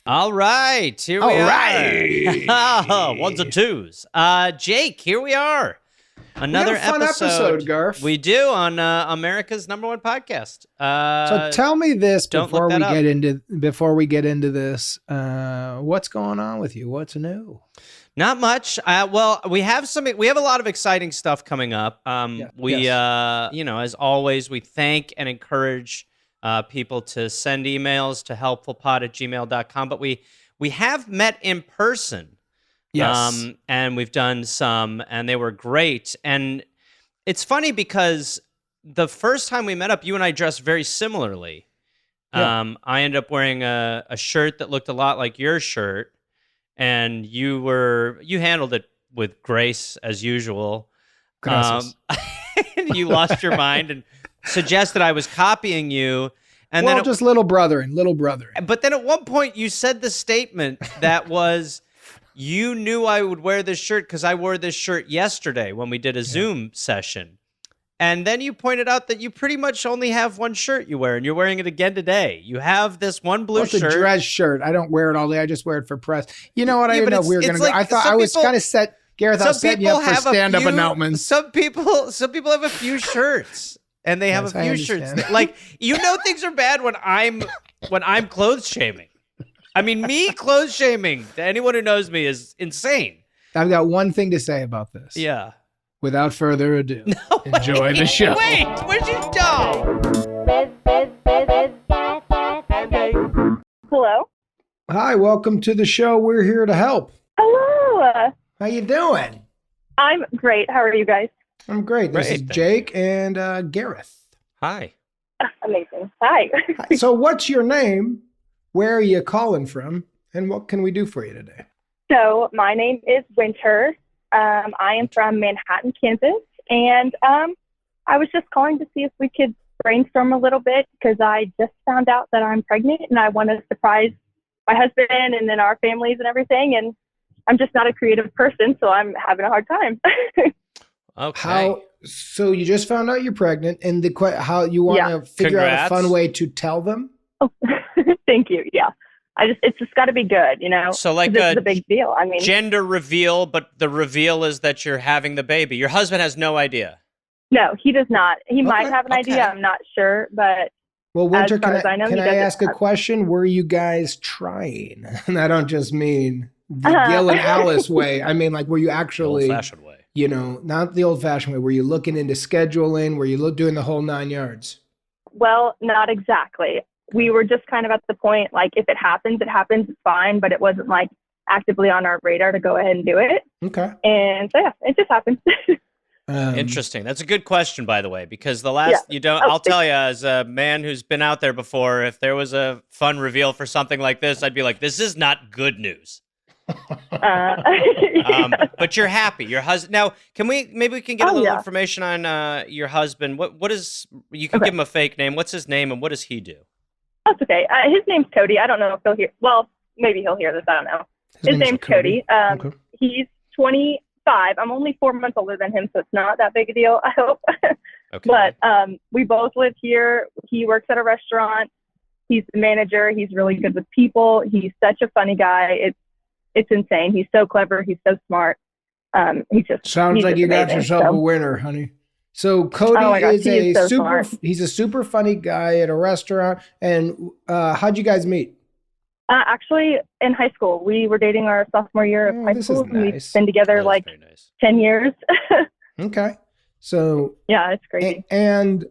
All right, here we are. Ones and twos. Jake, here we are. Another we have a fun episode, Garth. We do on America's #1 podcast. So tell me this before we get into this. What's going on with you? What's new? Not much. Well, we have a lot of exciting stuff coming up. As always, we thank and encourage people to send emails to helpfulpod@gmail.com. But we have met in person. Yes. And we've done some, and they were great. And it's funny because the first time we met up, you and I dressed very similarly. Yeah. I ended up wearing a shirt that looked a lot like your shirt, and you handled it with grace as usual. You lost your mind and suggested I was copying you. And then just little brother. But then at one point you said the statement that was, you knew I would wear this shirt because I wore this shirt yesterday when we did a Zoom session. And then you pointed out that you pretty much only have one shirt you wear, and you're wearing it again today. You have this one blue shirt. It's a dress shirt. I don't wear it all day. I just wear it for press. You know what? I didn't know we were going to go. I thought I was kind of set. Gareth, I was setting you up for stand-up announcements. Some people have a few shirts, and they have a few shirts. Like, things are bad when I'm clothes shaming. I mean, me clothes shaming to anyone who knows me is insane. I've got one thing to say about this. Yeah. Without further ado, enjoy the show. Wait, where'd you go? Hello. Hi, welcome to the show. We're here to help. Hello. How you doing? I'm great. How are you guys? I'm great. This is Jake and Gareth. Hi. Amazing. Hi. So what's your name? Where are you calling from? And what can we do for you today? So my name is Winter. I am from Manhattan, Kansas. And I was just calling to see if we could brainstorm a little bit because I just found out that I'm pregnant and I want to surprise my husband and then our families and everything. And I'm just not a creative person, so I'm having a hard time. Okay. So you just found out you're pregnant, and how you want to figure out a fun way to tell them? Oh, thank you. Yeah. It's just got to be good, So like it's a big deal. I mean, gender reveal, but the reveal is that you're having the baby. Your husband has no idea. No, he does not. He might have an idea. I'm not sure, but well, Winter, can I ask a question? Were you guys trying? And I don't just mean the Gil and Alice way. I mean, like, were you actually old-fashioned way? Not the old-fashioned way. Were you looking into scheduling? Were you doing the whole 9 yards? Well, not exactly. We were just kind of at the point, like, if it happens, it's fine. But it wasn't, like, actively on our radar to go ahead and do it. Okay. And so, yeah, it just happened. Interesting. That's a good question, by the way, because I'll tell you, as a man who's been out there before, if there was a fun reveal for something like this, I'd be like, this is not good news. But you're happy. Your husband. Now, maybe we can get a little information on your husband. What is? You can give him a fake name. What's his name and what does he do? That's okay. His name's Cody. I don't know if he'll hear. Well, maybe he'll hear this. I don't know. His name's Cody. Okay. He's 25. I'm only 4 months older than him, so it's not that big a deal, I hope. Okay. But we both live here. He works at a restaurant. He's the manager. He's really good with people. He's such a funny guy. It's insane. He's so clever. He's so smart. Sounds like you got yourself a winner, honey. So Cody he's a super funny guy at a restaurant. And how'd you guys meet? Actually, in high school, we were dating our sophomore year of high school. Nice. We've been together 10 years. Okay. So yeah, it's crazy. And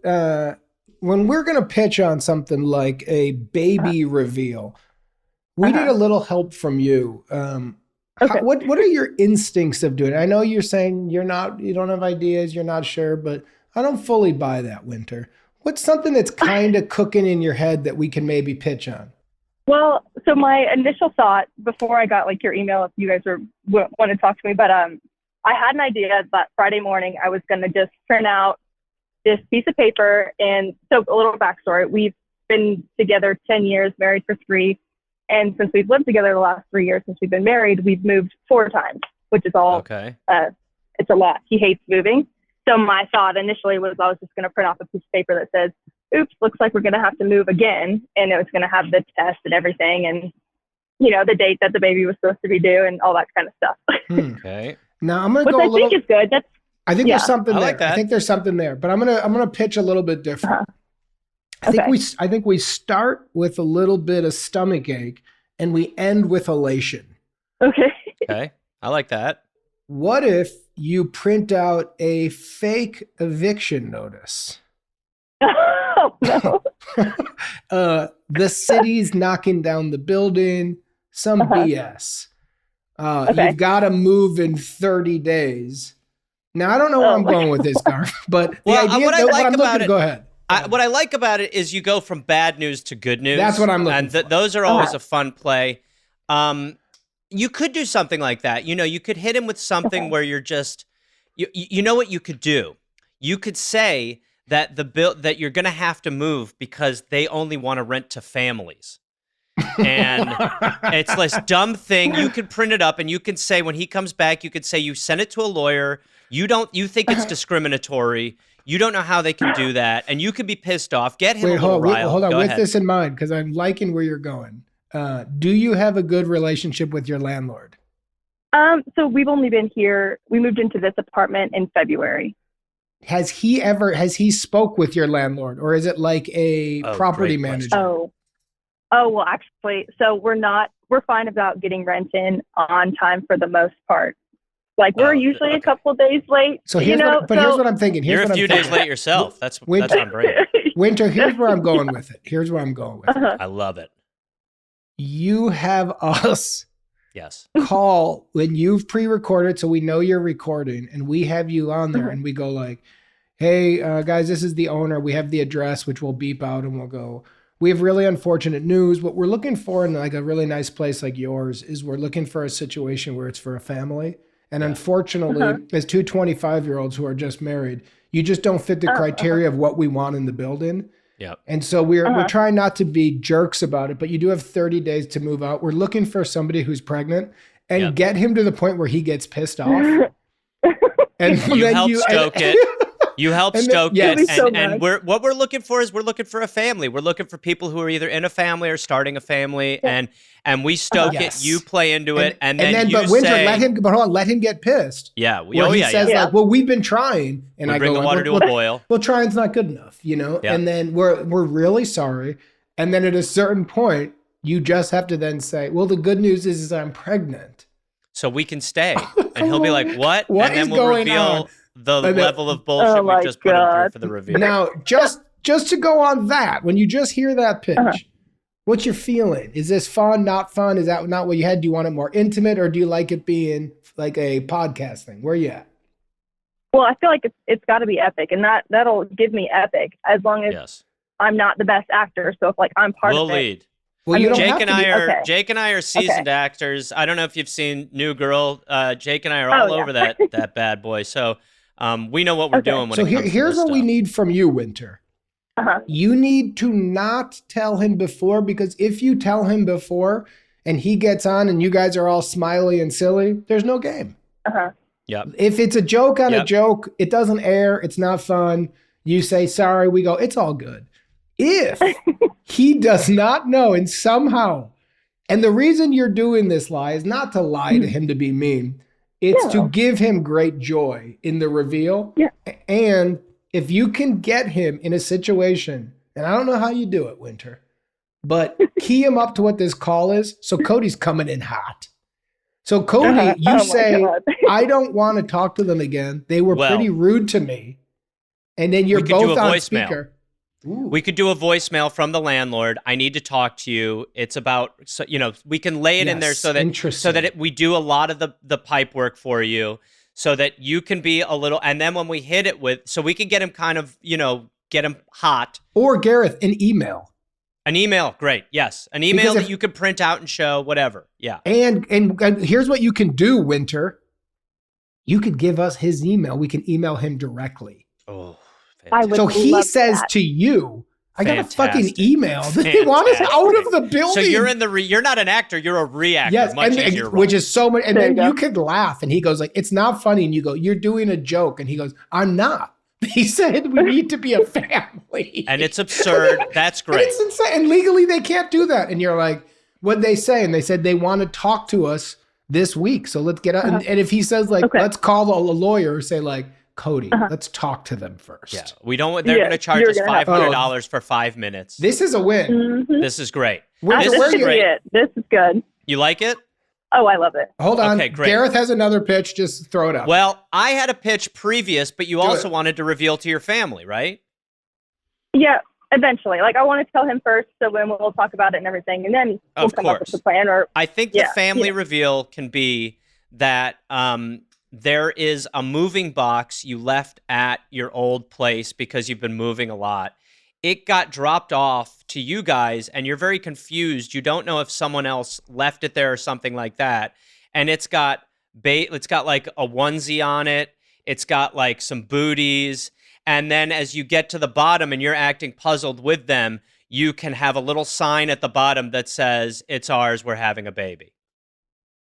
when we're going to pitch on something like a baby reveal, we need a little help from you. Okay. What are your instincts of doing it? I know you're saying you don't have ideas, you're not sure, but I don't fully buy that, Winter. What's something that's kind of cooking in your head that we can maybe pitch on? Well, so my initial thought before I got your email, if you guys want to talk to me, but I had an idea that Friday morning I was going to just print out this piece of paper. And so a little backstory, we've been together 10 years, married for 3. And since we've lived together the last 3 years since we've been married, we've moved 4 times, which is all, it's a lot. He hates moving. So my thought initially was I was just going to print off a piece of paper that says, oops, looks like we're going to have to move again. And it was going to have the test and everything. And, you know, the date that the baby was supposed to be due and all that kind of stuff. Okay. Now I'm going to go Which a little. I think is good. I think there's something I there. like that. I think there's something there, but I'm gonna pitch a little bit different. I think we start with a little bit of stomach ache and we end with elation. Okay. Okay. I like that. What if you print out a fake eviction notice? Oh, no. The city's knocking down the building, some BS. You've got to move in 30 days. Now, I don't know where I'm going with this, Garth, but the idea what I like about it, go ahead. What I like about it is you go from bad news to good news. That's what I'm looking for. Those are always a fun play. You could do something like that. You know, you could hit him with something where you're just, you know what you could do? You could say that that you're going to have to move because they only want to rent to families. And it's this dumb thing. You could print it up and you can say when he comes back, you could say you sent it to a lawyer. You think it's discriminatory. You don't know how they can do that. And you could be pissed off. Get him a little riled. Hold on. Go With ahead. this in mind, because I'm liking where you're going. Do you have a good relationship with your landlord? So we've only been here. We moved into this apartment in February. Has he spoke with your landlord, or is it like a property manager? Well, actually, so we're fine about getting rent in on time for the most part. Like we're usually a couple of days late. So here's what I'm thinking. You're a few days late yourself. That's on brand. Winter, here's where I'm going with it. I love it. You have us call when you've pre-recorded, so we know you're recording, and we have you on there, and we go like, hey, guys, this is the owner. We have the address, which we'll beep out, and we'll go, we have really unfortunate news. What we're looking for in like a really nice place like yours is we're looking for a situation where it's for a family. And unfortunately, as two 25-year-olds who are just married, you just don't fit the criteria of what we want in the building. Yep. And so we're trying not to be jerks about it, but you do have 30 days to move out. We're looking for somebody who's pregnant and get him to the point where he gets pissed off. And you help stoke it. You help stoke it. And what we're looking for is we're looking for a family. We're looking for people who are either in a family or starting a family. And we stoke it. You play into it. And then you but Winter, say, let him get pissed. Yeah. He says like, well, we've been trying. And we I bring go, the water to a boil. Well, trying's not good enough, you know? Yeah. And then we're really sorry. And then at a certain point, you just have to then say, well, the good news is I'm pregnant. So we can stay. And he'll be like, what? What and then is we'll going reveal on? The level of bullshit we just put him through for the reveal. Now, just to go on that, when you just hear that pitch, what's your feeling? Is this fun, not fun? Is that not what you had? Do you want it more intimate, or do you like it being like a podcast thing? Where are you at? Well, I feel like it's got to be epic, and that'll give me epic as long as I'm not the best actor. So if like I'm part of it. We'll lead. Well, Jake and I are seasoned actors. I don't know if you've seen New Girl. Jake and I are all over that bad boy. So we know what we're doing when it comes to here's what we need from you, Winter. You need to not tell him before, because if you tell him before and he gets on and you guys are all smiley and silly, there's no game. Yep. If it's a joke on a joke, it doesn't air. It's not fun. You say sorry. We go, it's all good. If he does not know and somehow, and the reason you're doing this lie is not to lie to him to be mean. It's to give him great joy in the reveal. Yeah. And if you can get him in a situation, and I don't know how you do it, Winter, but key him up to what this call is. So Cody's coming in hot. So Cody, you say, I don't want to talk to them again. They were pretty rude to me. And then you're both on speaker. Ooh. We could do a voicemail from the landlord. I need to talk to you. It's about, so, you know, we can lay it in there so that we do a lot of the pipe work for you, so that you can be a little, and then when we hit it with, so we can get him kind of, you know, get him hot. Or Gareth, an email. An email, great, yes. An email that you could print out and show, whatever, yeah. And here's what you can do, Winter. You could give us his email. We can email him directly. Oh. So he says to you, I got a fucking email. They want us out of the building. So you're in you're not an actor, you're a reactor. Yes, which is so much. And then you could laugh. And he goes like, it's not funny. And you go, you're doing a joke. And he goes, I'm not. He said we need to be a family. And it's absurd. That's great. It's insane. And legally, they can't do that. And you're like, what'd they say? And they said they want to talk to us this week. So let's get out. And if he says, like, let's call a lawyer, say, like, Cody, let's talk to them first. Yeah. We don't, they're going to charge us $500 for 5 minutes. This is a win. Mm-hmm. This is great. This is great. This is good. You like it? Oh, I love it. Hold on. Okay, great. Gareth has another pitch. Just throw it out. Well, I had a pitch previous, but you also wanted to reveal to your family, right? Yeah, eventually. Like, I want to tell him first, so when we'll talk about it and everything, and then we'll come up with a plan. Or I think the family reveal can be that there is a moving box you left at your old place because you've been moving a lot. It got dropped off to you guys, and you're very confused. You don't know if someone else left it there or something like that. And it's got like a onesie on it. It's got like some booties. And then as you get to the bottom and you're acting puzzled with them, you can have a little sign at the bottom that says, "It's ours, we're having a baby."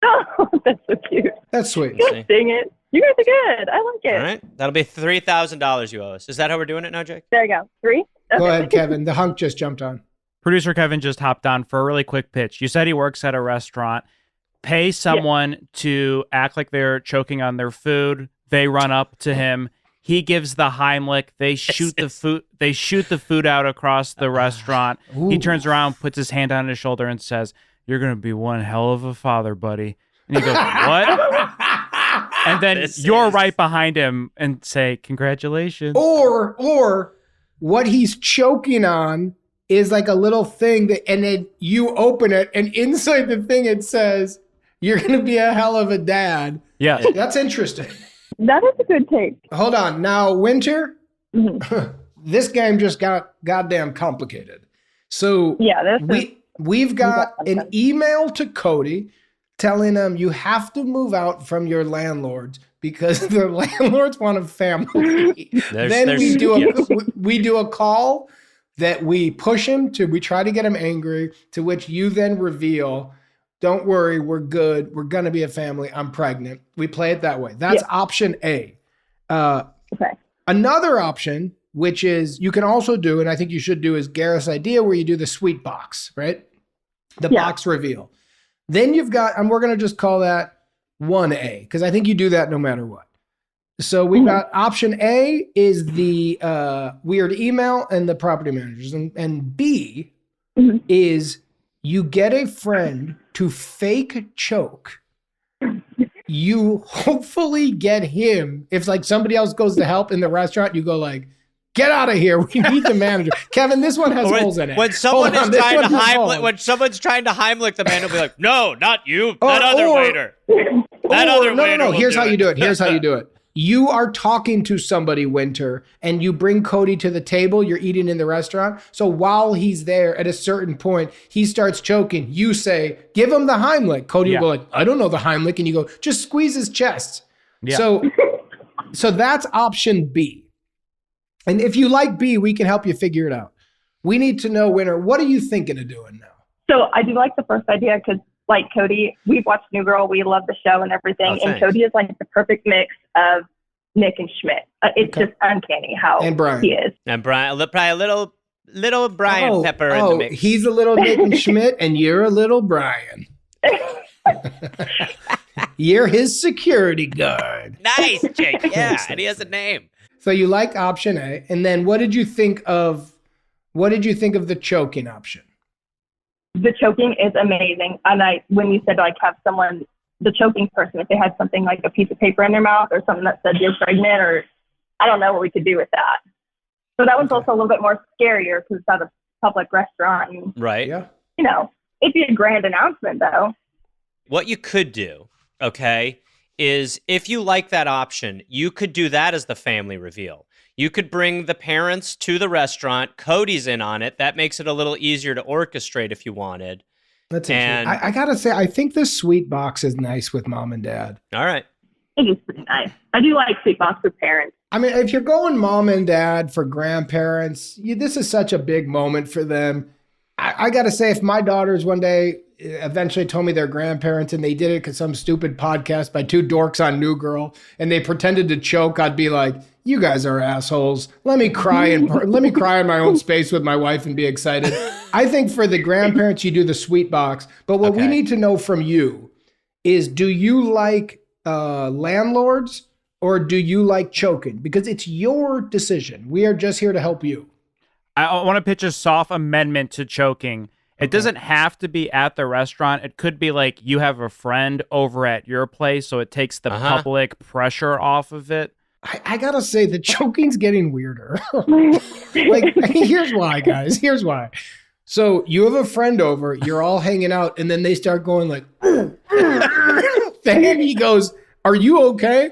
Oh, that's so cute. That's sweet. Dang it. You guys are good. I like it. All right. That'll be $3,000 you owe us. Is that how we're doing it now, Jake? There you go. 3? Okay. Go ahead, Kevin. The hunk just jumped on. Producer Kevin just hopped on for a really quick pitch. You said he works at a restaurant. Pay someone to act like they're choking on their food. They run up to him. He gives the Heimlich. They shoot the food. They shoot the food out across the restaurant. Ooh. He turns around, puts his hand on his shoulder, and says, "You're gonna be one hell of a father, buddy." And he goes, "What?" And then you're right behind him and say, "Congratulations." Or what he's choking on is like a little thing that, and then you open it, and inside the thing it says, "You're gonna be a hell of a dad." Yeah, that's interesting. That is a good take. Hold on, now Winter. This game just got goddamn complicated. So we've got an email to Cody telling him you have to move out from your landlords because the landlords want a family. Then we do a call that we push him to, we try to get him angry, to which you then reveal, "Don't worry, we're good. We're going to be a family. I'm pregnant." We play it that way. That's option A. Another option, which is you can also do, and I think you should do, is Gareth's idea where you do the sweet box, right? The box reveal. Then you've got, and we're going to just call that 1A, because I think you do that no matter what. So we've got option A is the weird email and the property managers. And B is you get a friend to fake choke. You hopefully get him. If like somebody else goes to help in the restaurant, you go like, "Get out of here. We need the manager." Kevin, this one has holes in it. When someone is trying to Heimlich, when someone's trying to Heimlich, the man will be like, "No, not you. That other waiter. That other waiter." No. Here's how you do it. Here's how you do it. You are talking to somebody, Winter, and you bring Cody to the table. You're eating in the restaurant. So while he's there, at a certain point, he starts choking. You say, "Give him the Heimlich." Cody will go like, "I don't know the Heimlich." And you go, "Just squeeze his chest." Yeah. So that's option B. And if you like B, we can help you figure it out. We need to know, Winter, what are you thinking of doing now? So I do like the first idea because, like Cody, we've watched New Girl. We love the show and everything. And Cody is like the perfect mix of Nick and Schmidt. It's just uncanny how he is. And Brian, probably a little Brian Pepper in the mix. He's a little Nick and Schmidt, and you're a little Brian. You're his security guard. Nice, Jake. Yeah, and he has a name. So you like option A, and then what did you think of the choking option? The choking is amazing. And when you said like have someone, the choking person, if they had something like a piece of paper in their mouth or something that said you're pregnant, or I don't know what we could do with that. So that one's also a little bit more scarier because it's at a public restaurant. And, right. Yeah. You know, it'd be a grand announcement though. What you could do, okay, is if you like that option, you could do that as the family reveal. You could bring the parents to the restaurant. Cody's in on it. That makes it a little easier to orchestrate if you wanted. That's interesting. I gotta say, I think the sweet box is nice with mom and dad. All right. It is pretty nice. I do like sweet box with parents. I mean, if you're going mom and dad for grandparents, this is such a big moment for them. I gotta say, if my daughters one day, eventually told me their grandparents, and they did it because some stupid podcast by two dorks on New Girl, and they pretended to choke, I'd be like, you guys are assholes. Let me cry in my own space with my wife and be excited. I think for the grandparents, you do the sweet box. But what we need to know from you is, do you like landlords or do you like choking? Because it's your decision. We are just here to help you. I want to pitch a soft amendment to choking. It doesn't have to be at the restaurant. It could be like you have a friend over at your place, so it takes the public pressure off of it. I gotta say, the choking's getting weirder. Here's why, guys. Here's why. So you have a friend over, you're all hanging out, and then they start going like, then he goes, are you okay?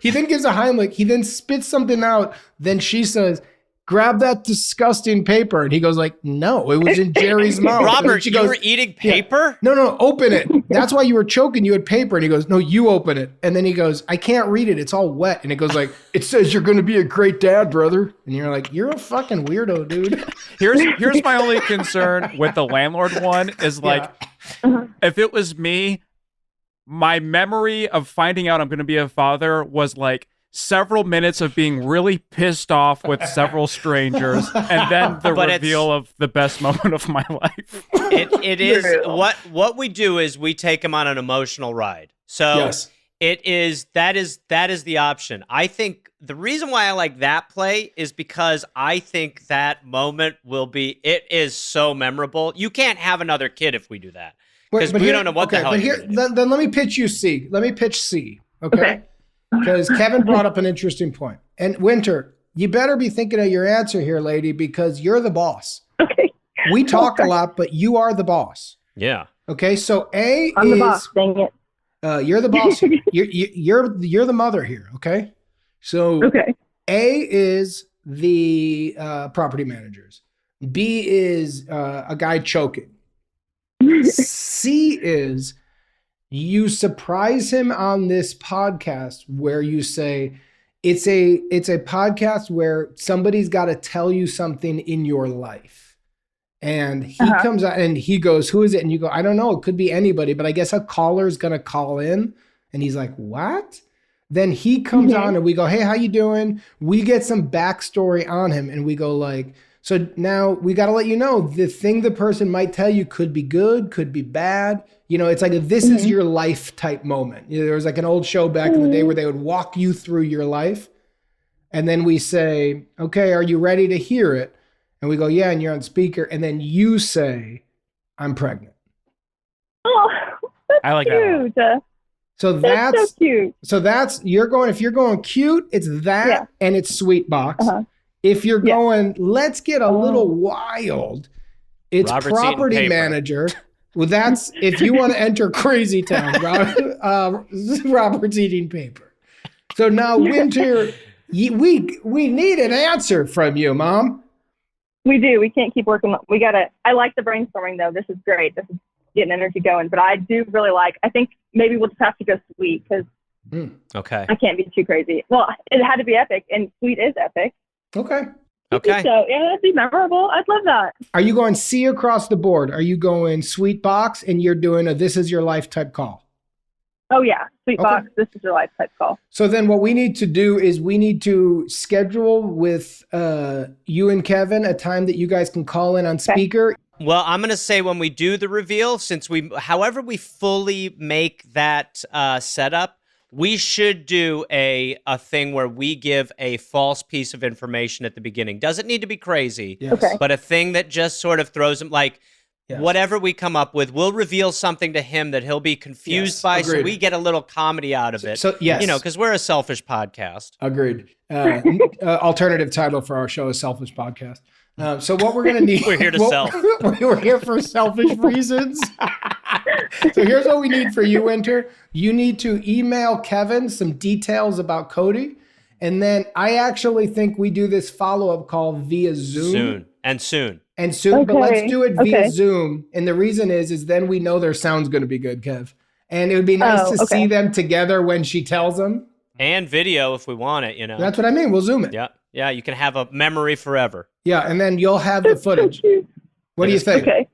He then gives a Heimlich. He then spits something out. Then she says, grab that disgusting paper. And he goes like, no, it was in Jerry's mouth. Robert, you were eating paper? Yeah. No, open it. That's why you were choking. You had paper. And he goes, no, you open it. And then he goes, I can't read it. It's all wet. And it goes like, it says you're going to be a great dad, brother. And you're like, you're a fucking weirdo, dude. Here's my only concern with the landlord one is like, if it was me, my memory of finding out I'm going to be a father was like, several minutes of being really pissed off with several strangers, and then the reveal of the best moment of my life. It is what we do is we take him on an emotional ride. So that is the option. I think the reason why I like that play is because I think that moment it is so memorable. You can't have another kid if we do that, because we don't know what the hell. But then let me pitch you C. Let me pitch C. Okay. Because Kevin brought up an interesting point. And Winter, you better be thinking of your answer here, lady, because you're the boss. Okay. We talk a lot, but you are the boss. Yeah. Okay. So I'm the boss. Dang it. You're the boss. You're the mother here. Okay. So A is the property managers. B is a guy choking. C is you surprise him on this podcast where you say it's a podcast where somebody's got to tell you something in your life. And he comes out and he goes, who is it? And you go, I don't know. It could be anybody, but I guess a caller's going to call in. And he's like, what? Then he comes on and we go, hey, how you doing? We get some backstory on him and we go like, so now we got to let you know the thing the person might tell you could be good, could be bad. You know, it's like a this is your life type moment. You know, there was like an old show back in the day where they would walk you through your life. And then we say, okay, are you ready to hear it? And we go, yeah, and you're on speaker. And then you say, I'm pregnant. Oh, that's I like cute. That. So that's so cute. So that's, if you're going cute, it's that and it's sweet box. If you're going, let's get a little wild, it's Robert's property manager. Well, that's if you want to enter crazy town. Robert's eating paper. So now, Winter, we need an answer from you, Mom. We do. We can't keep working. I like the brainstorming though. This is great. This is getting energy going. But I do really I think maybe we'll just have to go sweet because I can't be too crazy. Well, it had to be epic, and sweet is epic. Okay. So yeah, that'd be memorable. I'd love that. Are you going C across the board? Are you going sweet box and you're doing a this is your life type call? Oh yeah, sweet box. This is your life type call. So then what we need to do is we need to schedule with you and Kevin a time that you guys can call in on speaker. Well, I'm going to say when we do the reveal, however we fully make that setup, we should do a thing where we give a false piece of information at the beginning. Doesn't need to be crazy, but a thing that just sort of throws him like whatever we come up with, we'll reveal something to him that he'll be confused by. Agreed. So we get a little comedy out of it. So because we're a selfish podcast. Agreed. Alternative title for our show is Selfish Podcast. So what we're going to need... We're here to sell. We're here for selfish reasons. So here's what we need for you, Winter. You need to email Kevin some details about Cody. And then I actually think we do this follow-up call via Zoom. Soon. But let's do it via Zoom. And the reason is then we know their sound's going to be good, Kev. And it would be nice to see them together when she tells them. And video if we want it, That's what I mean. We'll Zoom it. Yeah, you can have a memory forever. Yeah, and then you'll have the footage. What do you think? Okay.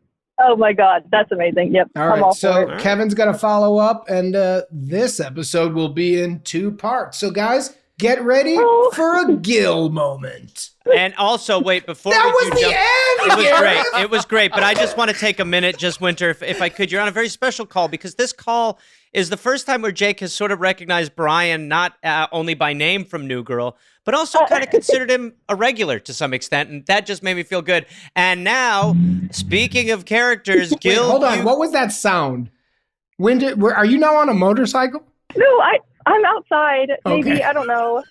Oh my God, that's amazing. Yep. All I'm right, all so for it. Kevin's going to follow up, and this episode will be in 2 parts. So, guys, get ready for a Gil moment. And also, wait, before That we was do the jump, end, it was Gareth! great. It was great, but I just want to take a minute, just Winter, if I could. You're on a very special call because this call is the first time where Jake has sort of recognized Brian not only by name from New Girl, but also kind of considered him a regular to some extent, and that just made me feel good. And now, speaking of characters, Gil, Wait, hold on. What was that sound? Are you now on a motorcycle? No, I'm outside. Maybe, Okay. I don't know.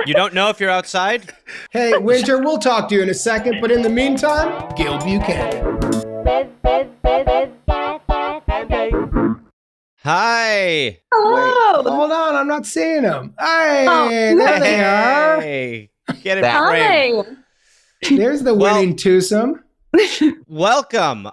You don't know if you're outside? Hey, Winter, we'll talk to you in a second, but in the meantime, Gil Buchanan. Hi. Hello. Hold on, I'm not seeing him. Hey, Oh, there they are. Hey. Get it framed. There's the winning twosome. Welcome.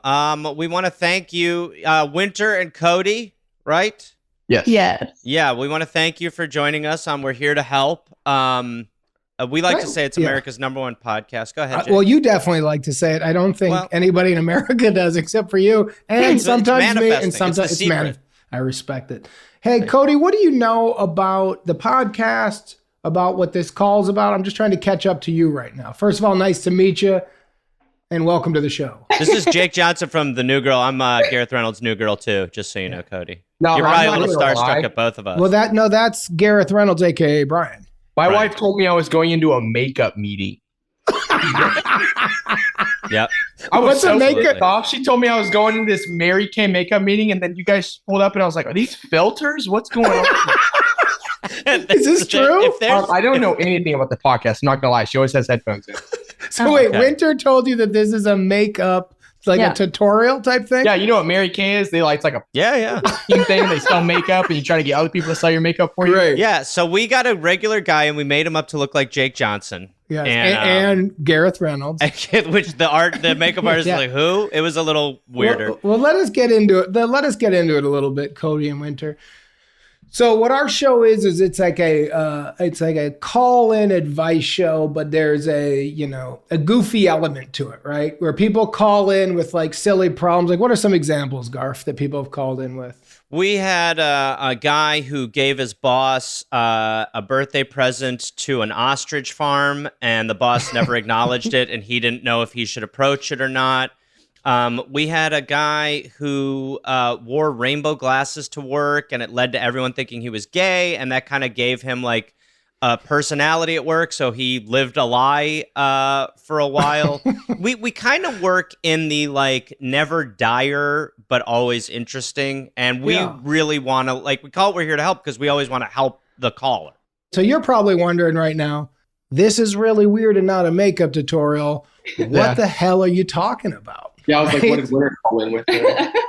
We want to thank you, Winter and Cody, right? Yes. Yes. Yeah, we want to thank you for joining us on We're Here to Help. We like to say it's America's #1 podcast. Go ahead, Jake. Well, you definitely like to say it. I don't think anybody in America does except for you. And sometimes me, and sometimes it's manifest. I respect it. Hey, Cody, what do you know about the podcast, about what this call's about? I'm just trying to catch up to you right now. First of all, nice to meet you, and welcome to the show. This is Jake Johnson from The New Girl. I'm Gareth Reynolds' New Girl, too, just so you know, Cody. No, you're probably a little starstruck at both of us. Well, that's Gareth Reynolds, a.k.a. Brian. My wife told me I was going into a makeup meeting. Yep. I was What's a so makeup? pissed off. She told me I was going to this Mary Kay makeup meeting, and then you guys pulled up, and I was like, "Are these filters? What's going on?" Is this true? I don't know anything about the podcast. I'm not gonna lie. She always has headphones in. So wait, Winter told you that this is a makeup, a tutorial type thing? Yeah, you know what Mary Kay is? It's like a team thing. They sell makeup, and you try to get other people to sell your makeup for you. Right. Yeah, so we got a regular guy, and we made him up to look like Jake Johnson. Yes. And Gareth Reynolds. Which the makeup artist was like, who? It was a little weirder. Well, let us get into it. Let us get into it a little bit, Cody and Winter. So what our show is it's like a call-in advice show, but there's a goofy element to it, right? Where people call in with like silly problems. Like, what are some examples, Garth, that people have called in with? We had a guy who gave his boss a birthday present to an ostrich farm, and the boss never acknowledged it, and he didn't know if he should approach it or not. We had a guy who wore rainbow glasses to work, and it led to everyone thinking he was gay, and that kind of gave him like a personality at work, so he lived a lie for a while. we kind of work in the like never dire but always interesting, and we really want to we call it We're Here to Help because we always want to help the caller. So you're probably wondering right now, this is really weird and not a makeup tutorial. What the hell are you talking about? Yeah, I was like, what did Winter call in with?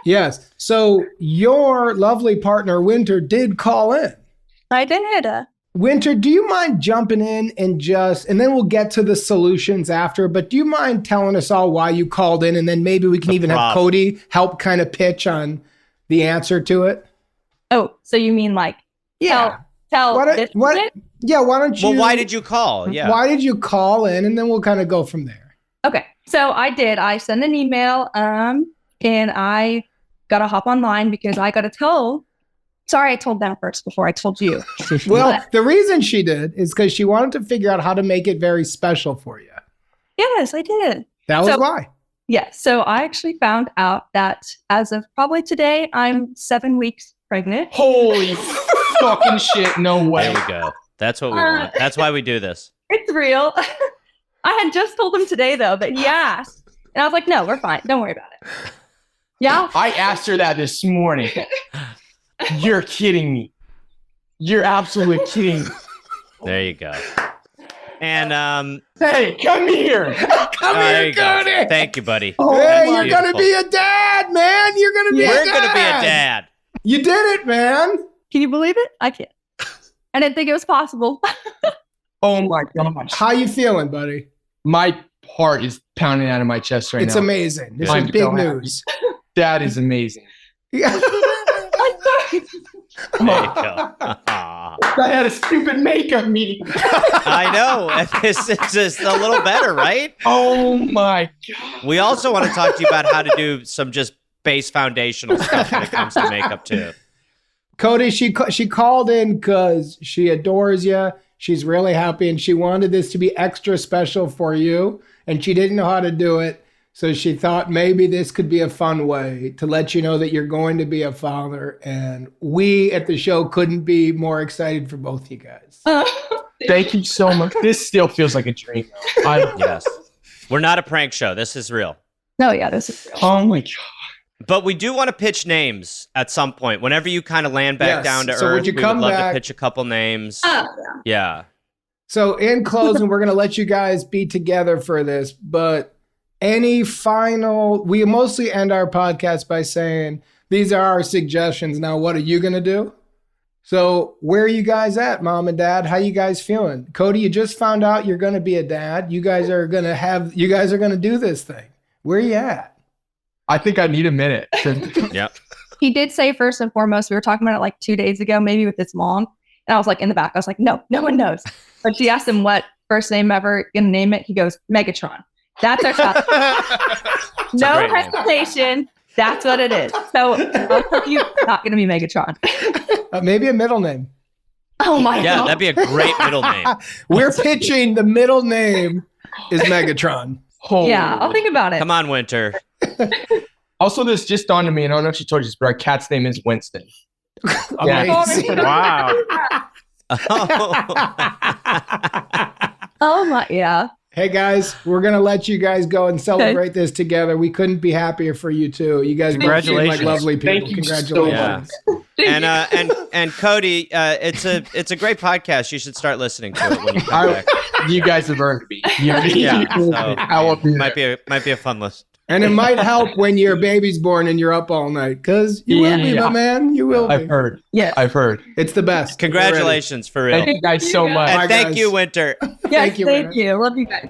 Yes. So your lovely partner, Winter, did call in. I did. Winter, do you mind jumping in and then we'll get to the solutions after, but do you mind telling us all why you called in, and then maybe we can even have Cody help kind of pitch on the answer to it? Oh, so you mean tell why don't you? Well, why did you call? Yeah. Why did you call in, and then we'll kind of go from there. Okay. So I sent an email, and I got to hop online because I got to tell. Sorry, I told them first before I told you. Well, the reason she did is because she wanted to figure out how to make it very special for you. Yes, I did. That was why. Yes. So I actually found out that as of probably today, I'm 7 weeks pregnant. Holy fucking shit. No way. There we go. That's what we want. That's why we do this. It's real. I had just told him today, though, but he asked. And I was like, no, we're fine. Don't worry about it. Yeah? I asked her that this morning. You're kidding me. You're absolutely kidding me. There you go. And hey, come here. Come here, Cody. Thank you, buddy. Hey, you're gonna be a dad, man. You're gonna be a dad. We're gonna be a dad. You did it, man. Can you believe it? I can't. I didn't think it was possible. Oh my gosh. How you feeling, buddy? My heart is pounding out of my chest right now. It's amazing. This I'm is big so news. That is amazing. Yeah. There you go. I had a stupid makeup meeting. I know. It's just a little better, right? Oh my God. We also want to talk to you about how to do some just base foundational stuff when it comes to makeup too. Cody, she called in because she adores you. She's really happy, and she wanted this to be extra special for you, and she didn't know how to do it. So she thought maybe this could be a fun way to let you know that you're going to be a father. And we at the show couldn't be more excited for both you guys. Thank you so much. This still feels like a dream. Yes. We're not a prank show. This is real. No, yeah, this is real. Oh my God. But we do want to pitch names at some point. Whenever you kind of land back down to So earth, would you we come would love back? to pitch a couple names. Oh, Yeah. So in closing, we're going to let you guys be together for this, but any final, we mostly end our podcast by saying, these are our suggestions. Now, what are you going to do? So where are you guys at, Mom and Dad? How you guys feeling? Cody, you just found out you're going to be a dad. You guys are going to do this thing. Where are you at? I think I need a minute. Yep. He did say first and foremost, we were talking about it like 2 days ago, maybe with his mom. And I was like in the back, I was like, no one knows. But she asked him what first name ever gonna name it. He goes, Megatron. That's our child. No hesitation. That's what it is. So I'll tell you, it's not gonna be Megatron. Maybe a middle name. Oh my Yeah, God. that'd be a great middle name. We're pitching the middle name is Megatron. Holy. Yeah, I'll think about it. Come on, Winter. Also, this just dawned on me, and I don't know if she told you this, but our cat's name is Winston. Yeah. Amazing. Wow. Oh my, yeah. Hey guys, we're gonna let you guys go and celebrate this together. We couldn't be happier for you too. You guys both seem like Congratulations. lovely people. Thank you Congratulations. And Cody, it's a great podcast. You should start listening to it when you come back. You guys have earned me. Yeah, so I will be might be a fun list. And it might help when your baby's born and you're up all night, because you will be, Yeah. my man. You will be. I've heard. Yeah. I've heard. It's the best. Congratulations, for real. Thank you guys so much. And Bye, thank guys. you, Winter. Yes, you, thank Renner. you. Love you guys.